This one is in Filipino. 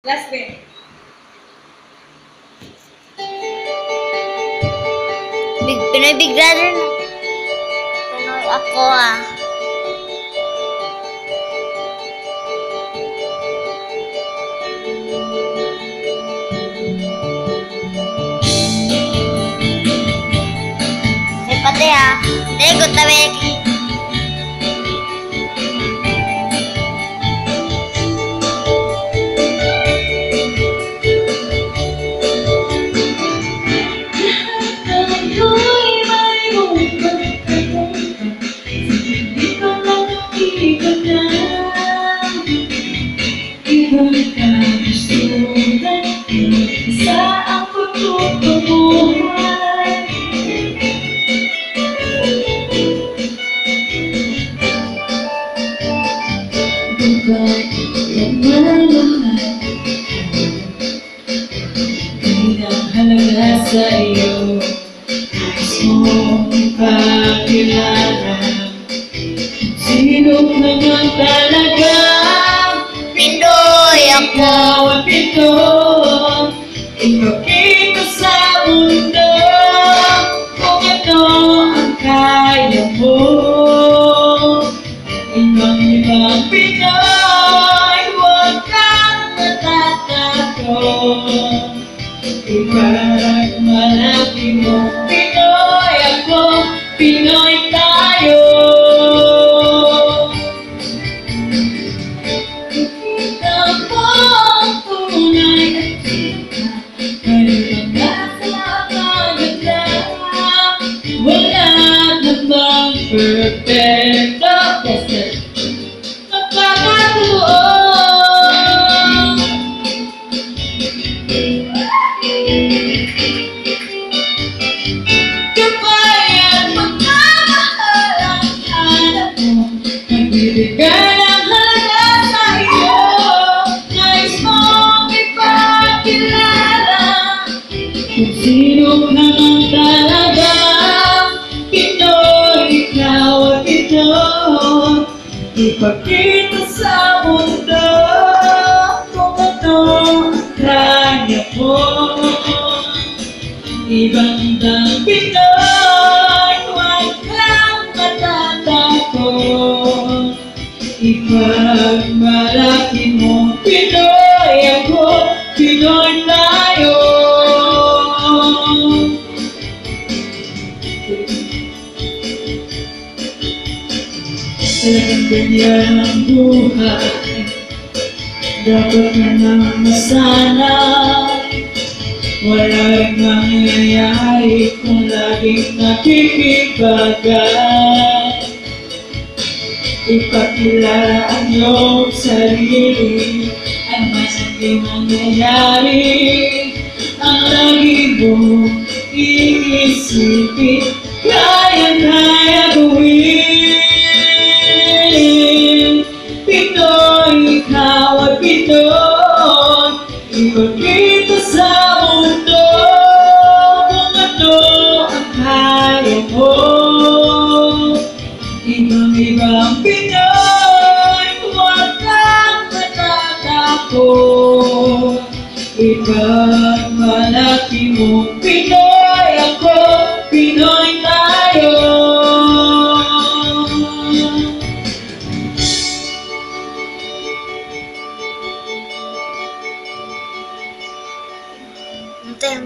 Last bit. Pinoy Big Brother na. Pinoy ako ah. Pati ah. Good na Becky. Halaga sa iyo, nais mong ipakilala. Sino ka nga talaga? Pinoy ako. Ikaw at ito, ipakita sa mundo kung ano ang kaya mo. Ibang Pinoy, huwag kang matatakot. Ipagmalaki mo, Pinoy ako, Pinoy tayo. Ikaw mo ang tunay at sika, kalipagasa maganda. Wala namang perfecto, kasi magkakatuon. Nagbibigay ng halaga sa iyo, nais mong ipakilala kung sino ka man talaga. Pinoy, ikaw at ito, ipakita sa mundo kung ano ang kaya mo. Ibang Pinoy, huwag kang matatakot. Ipagmalaki mo, Pinoy ako, Pinoy tayo. Talagang ganyan ang buhay, dapat na naman masanay. Walang mangyayari kung laging nakikibagay. Ipakilala ang iyong sarili, ang masamang mangyayari. Ang lagi mong iisipin, kaya gawin. Pinoy, ikaw at Pinoy, ipakita sa mundo kung ano ang kaya mo. Ibang Pinoy, huwag kang matatakot. Ipagmalaki mo, Pinoy ako, Pinoy tayo. Ito